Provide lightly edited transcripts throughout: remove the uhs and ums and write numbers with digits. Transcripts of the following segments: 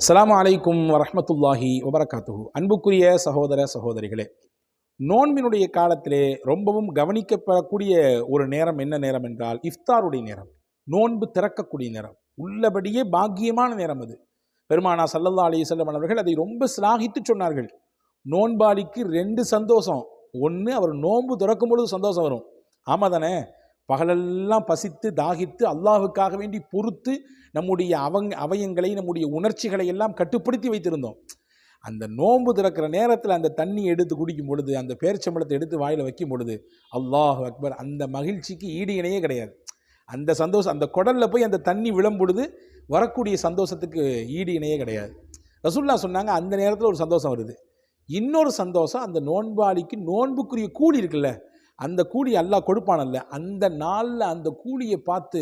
அஸ்ஸலாமு அலைக்கும் வரஹ்மத்துல்லாஹி வபரகாத்துஹு. அன்புக்குரிய சகோதர சகோதரிகளே, நோன்பினுடைய காலத்திலே ரொம்பவும் கவனிக்கப்படக்கூடிய ஒரு நேரம் என்ன நேரம் என்றால் இஃப்தாருடைய நேரம், நோன்பு திறக்கக்கூடிய நேரம். உள்ளபடியே பாக்கியமான நேரம் அது. பெருமானா ஸல்லல்லாஹு அலைஹி வஸல்லம் அவர்கள் அதை ரொம்ப சிலாகித்து சொன்னார்கள். நோன்பாளிக்கு ரெண்டு சந்தோஷம். ஒன்று, அவர் நோன்பு திறக்கும் பொழுது சந்தோஷம் வரும். ஆமாம் தானே? பகலெல்லாம் பசித்து தாகித்து அல்லாஹுக்காக வேண்டி பொறுத்து நம்முடைய அவயங்களை நம்முடைய உணர்ச்சிகளை எல்லாம் கட்டுப்படுத்தி வைத்திருந்தோம். அந்த நோன்பு திறக்கிற நேரத்தில் அந்த தண்ணி எடுத்து குடிக்கும் பொழுது, அந்த பேரிச்சம்பழத்தை எடுத்து வாயில் வைக்கும் பொழுது, அல்லாஹ் அக்பர், அந்த மகிழ்ச்சிக்கு ஈடு இணையே கிடையாது. அந்த சந்தோஷம், அந்த குடலில் போய் அந்த தண்ணி விழும் பொழுது வரக்கூடிய சந்தோஷத்துக்கு ஈடு இணையே கிடையாது. ரசூலுல்லாஹ் சொன்னாங்க, அந்த நேரத்தில் ஒரு சந்தோஷம் வருது. இன்னொரு சந்தோஷம், அந்த நோன்பாளிக்கு நோன்புக்குரிய கூலி இருக்குல்ல, அந்த கூலி அல்லாஹ் கொடுப்பானல்ல, அந்த நாளில் அந்த கூலியை பார்த்து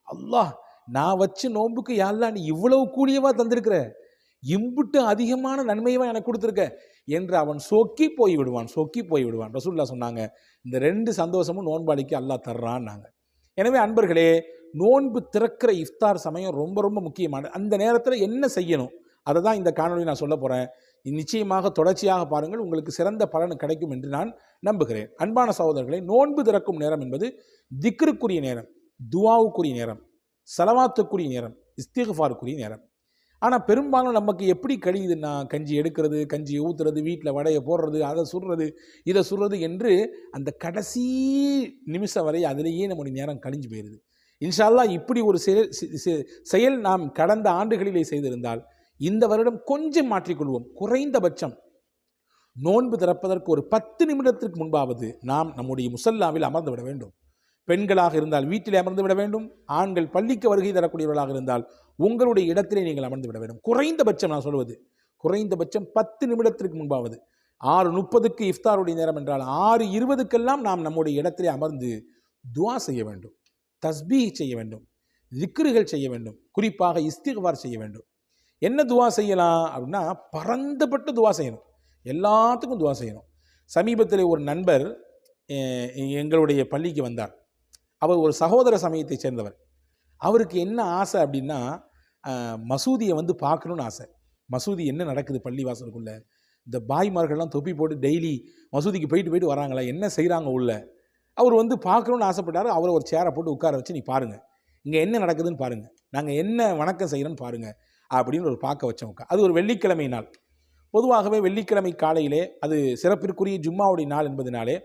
அல்லாஹ், நான் வச்சு நோன்புக்கு யாரெல்லாம் நீ இவ்வளவு கூலியவா தந்திருக்கிற, இம்புட்டு அதிகமான நன்மையவா எனக்கு கொடுத்துருக்க என்று அவன் சொக்கி போய் விடுவான். ரசூலுல்லாஹ் சொன்னாங்க, இந்த ரெண்டு சந்தோஷமும் நோன்பாளிக்கு அல்லாஹ் தர்றான்னாங்க. எனவே அன்பர்களே, நோன்பு திறக்கிற இஃப்தார் சமயம் ரொம்ப ரொம்ப முக்கியமானது. அந்த நேரத்தில் என்ன செய்யணும் அதை தான் இந்த காணொலி நான் சொல்ல போகிறேன். நிச்சயமாக தொடர்ச்சியாக பாருங்கள், உங்களுக்கு சிறந்த பலன் கிடைக்கும் என்று நான் நம்புகிறேன். அன்பான சகோதரர்களே, நோன்பு திறக்கும் நேரம் என்பது திக்ருக்குரிய நேரம், துவாவுக்குரிய நேரம், சலவாத்துக்குரிய நேரம், இஸ்திக்ஃபாருக்குரிய நேரம். ஆனால் பெரும்பாலும் நமக்கு எப்படி கழியுதுன்னா, கஞ்சி எடுக்கிறது, கஞ்சி ஊற்றுறது, வீட்டில் வடையை போடுறது, அதை சுடுறது, இதை சுடுறது என்று அந்த கடைசி நிமிஷம் வரை அதிலேயே நம்முடைய நேரம் கழிஞ்சு போயிடுது. இன்ஷா அல்லாஹ் இப்படி ஒரு செயல் நாம் கடந்த ஆண்டுகளிலே செய்திருந்தால் இந்த வருடம் கொஞ்சம் மாற்றிக்கொள்வோம். குறைந்தபட்சம் நோன்பு திறப்பதற்கு ஒரு 10 நிமிடத்திற்கு முன்பாவது நாம் நம்முடைய முசல்லாவில் அமர்ந்து விட வேண்டும். பெண்களாக இருந்தால் வீட்டில் அமர்ந்து விட வேண்டும். ஆண்கள் பள்ளிக்கு வருகை தரக்கூடியவர்களாக இருந்தால் உங்களுடைய இடத்திலே நீங்கள் அமர்ந்து விட வேண்டும். குறைந்தபட்சம் நான் சொல்வது, குறைந்தபட்சம் 10 நிமிடத்திற்கு முன்பாவது. 6:30க்கு இஃப்தாருடைய நேரம் என்றால் 6:20க்கெல்லாம் நாம் நம்முடைய இடத்திலே அமர்ந்து துவா செய்ய வேண்டும், தஸ்பீஹ் செய்ய வேண்டும், திக்ருகள் செய்ய வேண்டும், குறிப்பாக இஸ்திக்ஃபார் செய்ய வேண்டும். என்ன துவா செய்யலாம் அப்படின்னா, பரந்தப்பட்டு துவா செய்யணும், எல்லாத்துக்கும் துவா செய்யணும். சமீபத்தில் ஒரு நண்பர் எங்களுடைய பள்ளிக்கு வந்தார். அவர் ஒரு சகோதர சமயத்தை சேர்ந்தவர். அவருக்கு என்ன ஆசை அப்படின்னா, மசூதியை வந்து பார்க்கணுன்னு ஆசை. மசூதி என்ன நடக்குது பள்ளி வாசலுக்குள்ளே, இந்த பாய்மார்கள்லாம் தொப்பி போட்டு டெய்லி மசூதிக்கு போயிட்டு வராங்களா, என்ன செய்கிறாங்க உள்ள, அவர் வந்து பார்க்கணுன்னு ஆசைப்பட்டார். அவரை ஒரு சேரை போட்டு உட்கார வச்சு, நீ பாருங்கள் இங்கே என்ன நடக்குதுன்னு பாருங்கள், நாங்கள் என்ன வணக்கம் செய்கிறோன்னு பாருங்கள் அப்படின்னு ஒரு பார்க்க வச்சவங்க. அது ஒரு வெள்ளிக்கிழமை நாள். பொதுவாகவே வெள்ளிக்கிழமை காலையிலே, அது சிறப்பிற்குரிய ஜும்மாவுடைய நாள் என்பதனாலே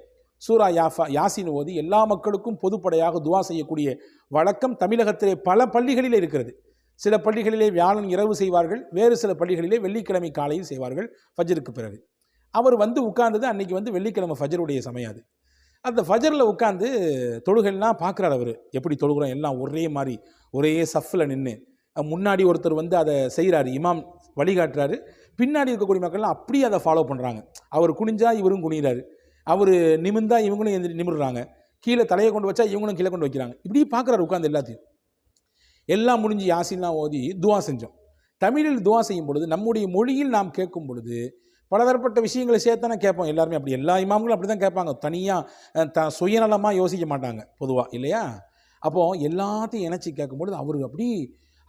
சூரா யாசின் ஓதி எல்லா மக்களுக்கும் பொதுப்படையாக துவா செய்யக்கூடிய வழக்கம் தமிழகத்திலே பல பள்ளிகளிலே இருக்கிறது. சில பள்ளிகளிலே வியாழன் இரவு செய்வார்கள், வேறு சில பள்ளிகளிலே வெள்ளிக்கிழமை காலையில் செய்வார்கள் ஃபஜருக்கு பிறகு. அவர் வந்து உட்கார்ந்தது அன்றைக்கி வந்து வெள்ளிக்கிழமை ஃபஜருடைய சமயம். அது அந்த ஃபஜரில் உட்காந்து தொழுகைலாம் பார்க்குறாரு. அவர் எப்படி தொழுகிறோம், எல்லாம் ஒரே மாதிரி ஒரே சஃப்பில் நின்று, முன்னாடி ஒருத்தர் வந்து அதை செய்கிறாரு, இமாம் வழிகாட்டுறாரு, பின்னாடி இருக்கக்கூடிய மக்கள்லாம் அப்படியே அதை ஃபாலோ பண்ணுறாங்க. அவர் குனிஞ்சா இவரும் குனிகிறாரு, அவர் நிமிர்ந்தா இவங்களும் நிமிர்றாங்க, கீழே தலையை கொண்டு வச்சா இவங்களும் கீழே கொண்டு வைக்கிறாங்க. இப்படி பார்க்குறாரு உட்காந்து எல்லாத்தையும். எல்லாம் முடிஞ்சு யாசின்லாம் ஓதி துவா செஞ்சோம். தமிழில் துவா செய்யும் பொழுது, நம்முடைய மொழியில் நாம் கேட்கும் பொழுது பலதரப்பட்ட விஷயங்களை சேர்த்தானே கேட்போம். எல்லாருமே அப்படி, எல்லா இமாம்களும் அப்படி தான் கேட்பாங்க. தனியாக சுயநலமாக யோசிக்க மாட்டாங்க பொதுவாக, இல்லையா? அப்போது எல்லாத்தையும் இணைச்சி கேட்கும்பொழுது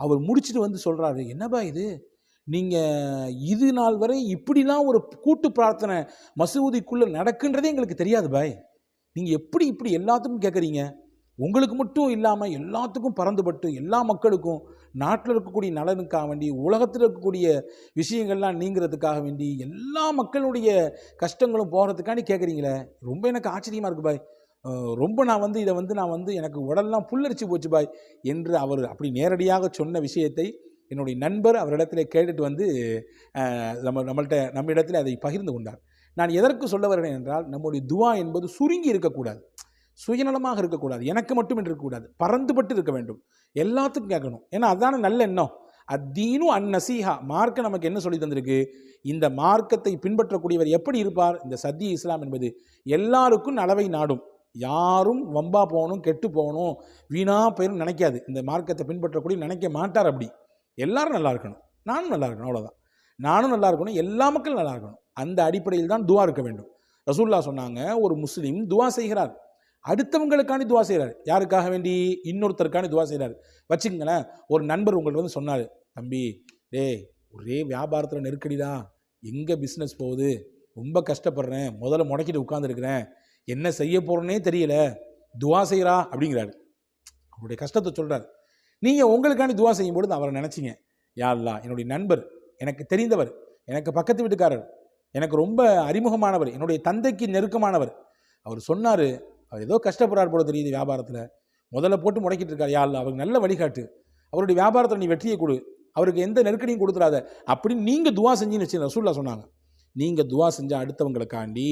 அவர் முடிச்சுட்டு வந்து சொல்கிறாரு, என்னப்பா இது, நீங்கள் இது நாள் வரை இப்படிலாம் ஒரு கூட்டு பிரார்த்தனை மசூதிக்குள்ளே நடக்குன்றதே எங்களுக்கு தெரியாது பாய். நீங்கள் எப்படி இப்படி எல்லாத்துக்கும் கேட்குறீங்க? உங்களுக்கு மட்டும் இல்லாமல் எல்லாத்துக்கும் பறந்துபட்டு எல்லா மக்களுக்கும், நாட்டில் இருக்கக்கூடிய நலனுக்காக வேண்டி, உலகத்தில் இருக்கக்கூடிய விஷயங்கள்லாம் நீங்கிறதுக்காக வேண்டி, எல்லா மக்களுடைய கஷ்டங்களும் போகிறதுக்காண்டி கேட்குறீங்களே, ரொம்ப எனக்கு ஆச்சரியமாக இருக்குது பாய். ரொம்ப நான் வந்து எனக்கு உடல்லாம் புல்லரிச்சு போச்சு பாய் என்று அவர் அப்படி நேரடியாக சொன்ன விஷயத்தை என்னுடைய நண்பர் அவரிடத்தில் கேட்டுட்டு வந்து நம்ம இடத்துல அதை பகிர்ந்து கொண்டார். நான் எதற்கு சொல்ல வரேன் என்றால், நம்முடைய துவா என்பது சுருங்கி இருக்கக்கூடாது, சுயநலமாக இருக்கக்கூடாது, எனக்கு மட்டும் இருக்கக்கூடாது, பறந்துபட்டு இருக்க வேண்டும், எல்லாத்துக்கும் கேட்கணும். ஏன்னா அதான நல்ல எண்ணம். அத்தீனு அந்நசீஹா, மார்க்க நமக்கு என்ன சொல்லி தந்திருக்கு? இந்த மார்க்கத்தை பின்பற்றக்கூடியவர் எப்படி இருப்பார்? இந்த சத்திய இஸ்லாம் என்பது எல்லாருக்கும் நலவை நாடும், யாரும் வம்பா போகணும், கெட்டு போகணும், வீணா போயிடும் நினைக்காது. இந்த மார்க்கத்தை பின்பற்றக்கூடிய நினைக்க மாட்டார். அப்படி எல்லாரும் நல்லா இருக்கணும், நானும் நல்லா இருக்கணும், அவ்வளோதான். நானும் நல்லா இருக்கணும், எல்லா மக்களும் நல்லா இருக்கணும். அந்த அடிப்படையில் தான் துவா இருக்க வேண்டும். ரசூலுல்லாஹ் சொன்னாங்க, ஒரு முஸ்லீம் துவா செய்கிறார், அடுத்தவங்களுக்காண்டி துவா செய்கிறார். யாருக்காக வேண்டி? இன்னொருத்தருக்காண்டி துவா செய்கிறார். வச்சுக்கங்களேன், ஒரு நண்பர் உங்களுக்கு வந்து சொன்னார், தம்பி டே ஒரே வியாபாரத்தில் நெருக்கடிதான், எங்கே பிஸ்னஸ் போகுது, ரொம்ப கஷ்டப்படுறேன், முதல்ல முடக்கிட்டு உட்காந்துருக்கிறேன், என்ன செய்ய போகிறேன்னே தெரியல, துவா செய்கிறா அப்படிங்கிறாரு. அவருடைய கஷ்டத்தை சொல்கிறார். நீங்கள் உங்களுக்காண்டி துவா செய்யும்பொழுது அவரை நினச்சிங்க, யா அல்லாஹ், என்னுடைய நண்பர், எனக்கு தெரிந்தவர், எனக்கு பக்கத்து வீட்டுக்காரர், எனக்கு ரொம்ப அறிமுகமானவர், என்னுடைய தந்தைக்கு நெருக்கமானவர், அவர் சொன்னார், அவர் ஏதோ கஷ்டப்படுறார் போல தெரியுது வியாபாரத்தில், முதல்ல போட்டு முடக்கிட்டு இருக்கார், யா அல்லாஹ் அவருக்கு நல்ல வழிகாட்டு, அவருடைய வியாபாரத்தில் நீ வெற்றியை கொடு, அவருக்கு எந்த நெருக்கடியும் கொடுத்துடாத அப்படின்னு நீங்கள் துவா செஞ்சுன்னு வச்சு ரசூலுல்லாஹ் சொன்னாங்க. நீங்கள் துவா செஞ்சால் அடுத்தவங்களுக்காண்டி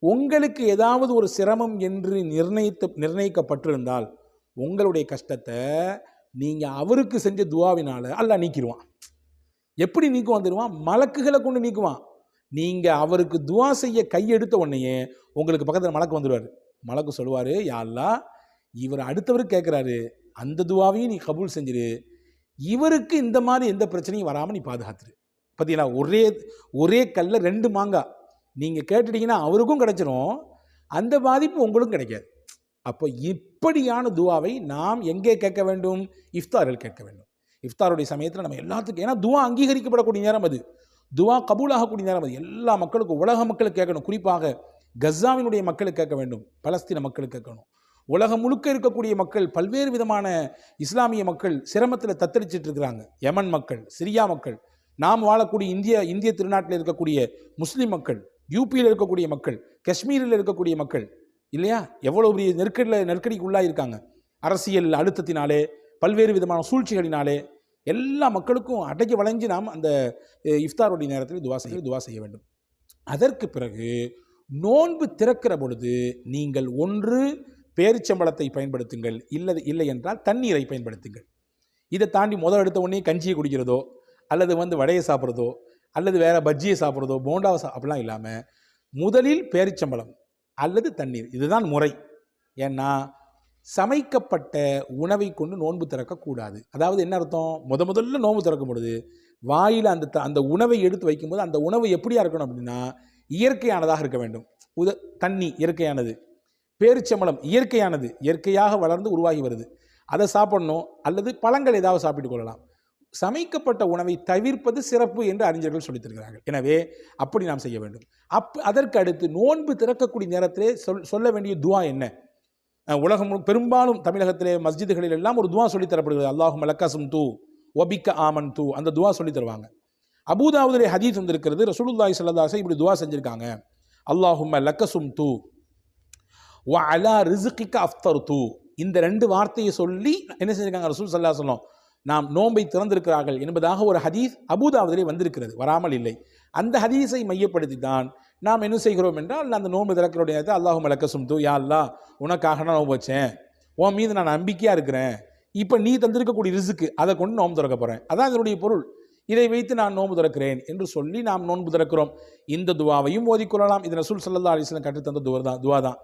உங்களுக்கு ஏதாவது ஒரு சிரமம் என்று நிர்ணயிக்கப்பட்டிருந்தால் உங்களுடைய கஷ்டத்தை நீங்கள் அவருக்கு செஞ்ச துவாவினால் அல்லாஹ் நீக்கிடுவான். எப்படி நீக்குவான் தெரியுமா? மலக்குகளை கொண்டு நீக்குவான். நீங்கள் அவருக்கு துவா செய்ய கையெடுத்த உடனேயே உங்களுக்கு பக்கத்தில் மலக்கு வந்துடுவார். மலக்கு சொல்லுவார், யா அல்லாஹ், இவர் அடுத்தவருக்கு கேட்குறாரு, அந்த துவாவையும் நீ கபூல் செஞ்சிரு, இவருக்கு இந்த மாதிரி எந்த பிரச்சனையும் வராமல் நீ பாதுகாத்துரு. பார்த்தீங்களா, ஒரே கல்ல ரெண்டு மாங்காய். நீங்கள் கேட்டுட்டீங்கன்னா அவருக்கும் கிடைச்சிரும், அந்த பாதிப்பு உங்களுக்கும் கிடைக்காது. அப்போ இப்படியான துவாவை நாம் எங்கே கேட்க வேண்டும்? இஃப்தாரில் கேட்க வேண்டும். இஃப்தாருடைய சமயத்தில் நம்ம எல்லாத்துக்கும், ஏன்னா துவா அங்கீகரிக்கப்படக்கூடிய நேரம் அது, துவா கபூலாகக்கூடிய நேரம் அது. எல்லா மக்களுக்கும், உலக மக்களுக்கு கேட்கணும், குறிப்பாக கஸாவினுடைய மக்களுக்கு கேட்க வேண்டும், பலஸ்தீன மக்களுக்கு கேட்கணும். உலகம் முழுக்க இருக்கக்கூடிய மக்கள், பல்வேறு விதமான இஸ்லாமிய மக்கள் சிரமத்தில் தத்தளிச்சிட்டு இருக்கிறாங்க. யமன் மக்கள், சிரியா மக்கள், நாம் வாழக்கூடிய இந்திய திருநாட்டில் இருக்கக்கூடிய முஸ்லீம் மக்கள், யூபியில் இருக்கக்கூடிய மக்கள், காஷ்மீரில் இருக்கக்கூடிய மக்கள், இல்லையா, எவ்வளோ பெரிய நெருக்கடிக்கு உள்ளாயிருக்காங்க. அரசியல் அழுத்தத்தினாலே, பல்வேறு விதமான சூழ்ச்சிகளினாலே எல்லா மக்களுக்கும் அடக்கி வளைஞ்சு நாம் அந்த இஃப்தாருடைய நேரத்தில் துவா செய்ய வேண்டும். அதற்கு பிறகு நோன்பு திறக்கிற பொழுது நீங்கள் ஒன்று பேரிச்சம்பழத்தை பயன்படுத்துங்கள், இல்லை என்றால் தண்ணீரை பயன்படுத்துங்கள். இதை தாண்டி முதல் எடுத்த உடனே கஞ்சியை குடிக்கிறதோ, அல்லது வடையை சாப்பிட்றதோ, அல்லது வேறு பஜ்ஜியை சாப்பிட்றதோ, போண்டாவை அப்படிலாம் இல்லாமல் முதலில் பேரிச்சம்பழம் அல்லது தண்ணீர், இதுதான் முறை. ஏன்னா சமைக்கப்பட்ட உணவை கொண்டு நோன்பு திறக்கக்கூடாது. அதாவது என்ன அர்த்தம்? முதல்ல நோன்பு திறக்கும் பொழுது வாயில் அந்த உணவை எடுத்து வைக்கும்போது அந்த உணவு எப்படியா இருக்கணும் அப்படின்னா இயற்கையானதாக இருக்க வேண்டும். தண்ணி இயற்கையானது, பேரிச்சம்பழம் இயற்கையானது, இயற்கையாக வளர்ந்து உருவாகி வருது, அதை சாப்பிடணும். அல்லது பழங்கள் ஏதாவது சாப்பிட்டு கொள்ளலாம். சமைக்கப்பட்ட உணவை தவிர்ப்பது சிறப்பு என்று அறிஞர்கள் சொல்லித் தருகிறார்கள். எனவே அப்படி நாம் செய்ய வேண்டும். அதற்கு அடுத்து நோன்பு திறக்கக்கூடிய நேரத்திலே சொல்ல வேண்டிய துவா என்ன? உலகம் பெரும்பாலும் தமிழகத்திலே மஸ்ஜிதுகளில் எல்லாம் ஒரு துவா சொல்லித் தரப்படுகிறது. அல்லாஹும்ம லக்கசும் தூ வபிக்க ஆமன் தூ, அந்த துவா சொல்லி தருவாங்க. அபூதாவுதிலே ஹதீஸ் வந்திருக்கிறது, ரசூலுல்லாஹி ஸல்லல்லாஹு அலைஹி வஸல்லம் இப்படி துவா செஞ்சிருக்காங்க. அல்லாஹும்ம லக்கசும் தூ வ அலா ரிஸ்கிக அஃப்தர்து. இந்த ரெண்டு வார்த்தையை சொல்லி என்ன செஞ்சிருக்காங்க ரசூல் ஸல்லல்லாஹு அலைஹி வஸல்லம்? நாம் நோன்பை திறந்திருக்கிறார்கள் என்பதாக ஒரு ஹதீஸ் அபூதாவுதிலே வந்திருக்கிறது, வராமல் இல்லை. அந்த ஹதீஸை மையப்படுத்தி தான் நாம் என்ன செய்கிறோம் என்றால், அந்த நோன்பு திறக்கிறோடைய நேரத்தை அல்லாஹும்ம லக்கசும் தூ, யா அல்லாஹ் உனக்காக நான் நோன்பு வச்சேன், உன் மீது நான் நம்பிக்கையாக இருக்கிறேன், இப்போ நீ தந்திருக்கக்கூடிய ரிஸ்க்கு அதை கொண்டு நோன்பு திறக்க போகிறேன், அதான் இதனுடைய பொருள், இதை வைத்து நான் நோன்பு திறக்கிறேன் என்று சொல்லி நாம் நோன்பு திறக்கிறோம். இந்த துவாவையும் ஓதிக்கொள்ளலாம். இது ரசூல் ஸல்லல்லாஹு அலைஹி வஸல்லம் கற்றுத்தந்த துவா தான்.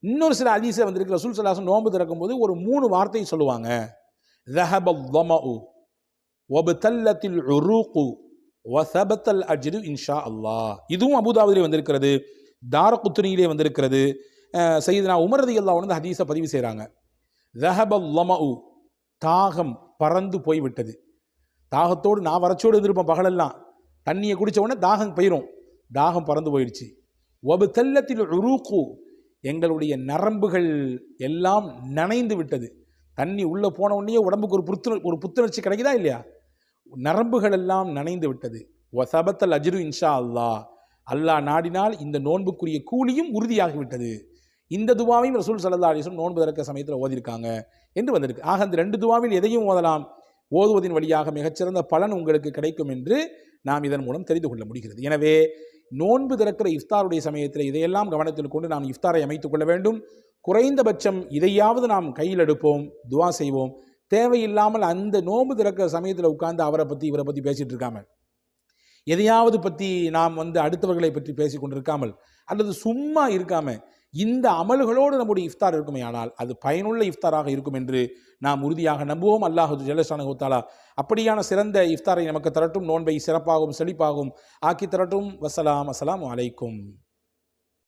இன்னொரு சில ஹதீஸில் வந்திருக்கு, ரசூல் ஸல்லல்லாஹு அலைஹி வஸல்லம் நோன்பு திறக்கும் போது ஒரு 3 வார்த்தையை சொல்லுவாங்க. ذهب الظمأ وابتلت العروق وثبت الأجر إن شاء الله. இதுவும் அபூதாவுதிலே வந்திருக்கிறது, தாரகுத்னியிலே வந்திருக்கிறது. சையதுனா உமர் ரலியல்லாஹு அன்ஹு ஹதீஸை பதிவு செய்கிறாங்க. ذهب الظمأ, தாகம் பறந்து போய்விட்டது. தாகத்தோடு நான் வறட்சியோடு இருந்திருப்பேன் பகலெல்லாம், தண்ணியை குடித்த உடனே தாகம் போயிடும், தாகம் பறந்து போயிடுச்சு. وابتلت العروق, எங்களுடைய நரம்புகள் எல்லாம் நனைந்து விட்டது. தண்ணி உள்ளே போன உடனே உடம்புக்கு ஒரு புத்துணர்ச்சி கிடைக்குதா இல்லையா? நரம்புகள் எல்லாம் நனைந்து விட்டது. வசபத்தல் அஜ்ரு இன்ஷா அல்லாஹ், அல்லாஹ் நாடினால் இந்த நோன்புக்குரிய கூலியும் உறுதியாகிவிட்டது. இந்த துவாவையும் ரசூல் ஸல்லல்லாஹு அலைஹி வஸல்லம் நோன்பு திறக்க சமயத்தில் ஓதிருக்காங்க என்று வந்திருக்கு. ஆக அந்த 2 துவாவில் எதையும் ஓதலாம், ஓதுவதின் வழியாக மிகச்சிறந்த பலன் உங்களுக்கு கிடைக்கும் என்று நாம் இதன் மூலம் தெரிந்து கொள்ள முடிகிறது. எனவே நோன்பு திறக்கிற இஃப்தாருடைய சமயத்தில் இதையெல்லாம் கவனத்தில் கொண்டு நாம் இஃப்தாரை அமைத்துக் கொள்ள வேண்டும். குறைந்தபட்சம் இதையாவது நாம் கையில் எடுப்போம், துவா செய்வோம். தேவையில்லாமல் அந்த நோன்பு திறக்கிற சமயத்தில் உட்கார்ந்து அவரை பற்றி இவரை பற்றி பேசிகிட்டு இருக்காமல், எதையாவது பற்றி நாம் அடுத்தவர்களை பற்றி பேசி கொண்டிருக்காமல், அல்லது சும்மா இருக்காமல் இந்த அமல்களோடு நம்முடைய இஃப்தார் இருக்குமே ஆனால் அது பயனுள்ள இஃப்தாராக இருக்கும் என்று நாம் உறுதியாக நம்புவோம். அல்லாஹ் ஜல்ல ஷானஹு வ தஆலா அப்படியான சிறந்த இஃப்தாரை நமக்கு தரட்டும், நோன்பை சிறப்பாகவும் செழிப்பாகவும் ஆக்கி தரட்டும். வஸ்ஸலாம், அஸ்ஸலாமு அலைக்கும்.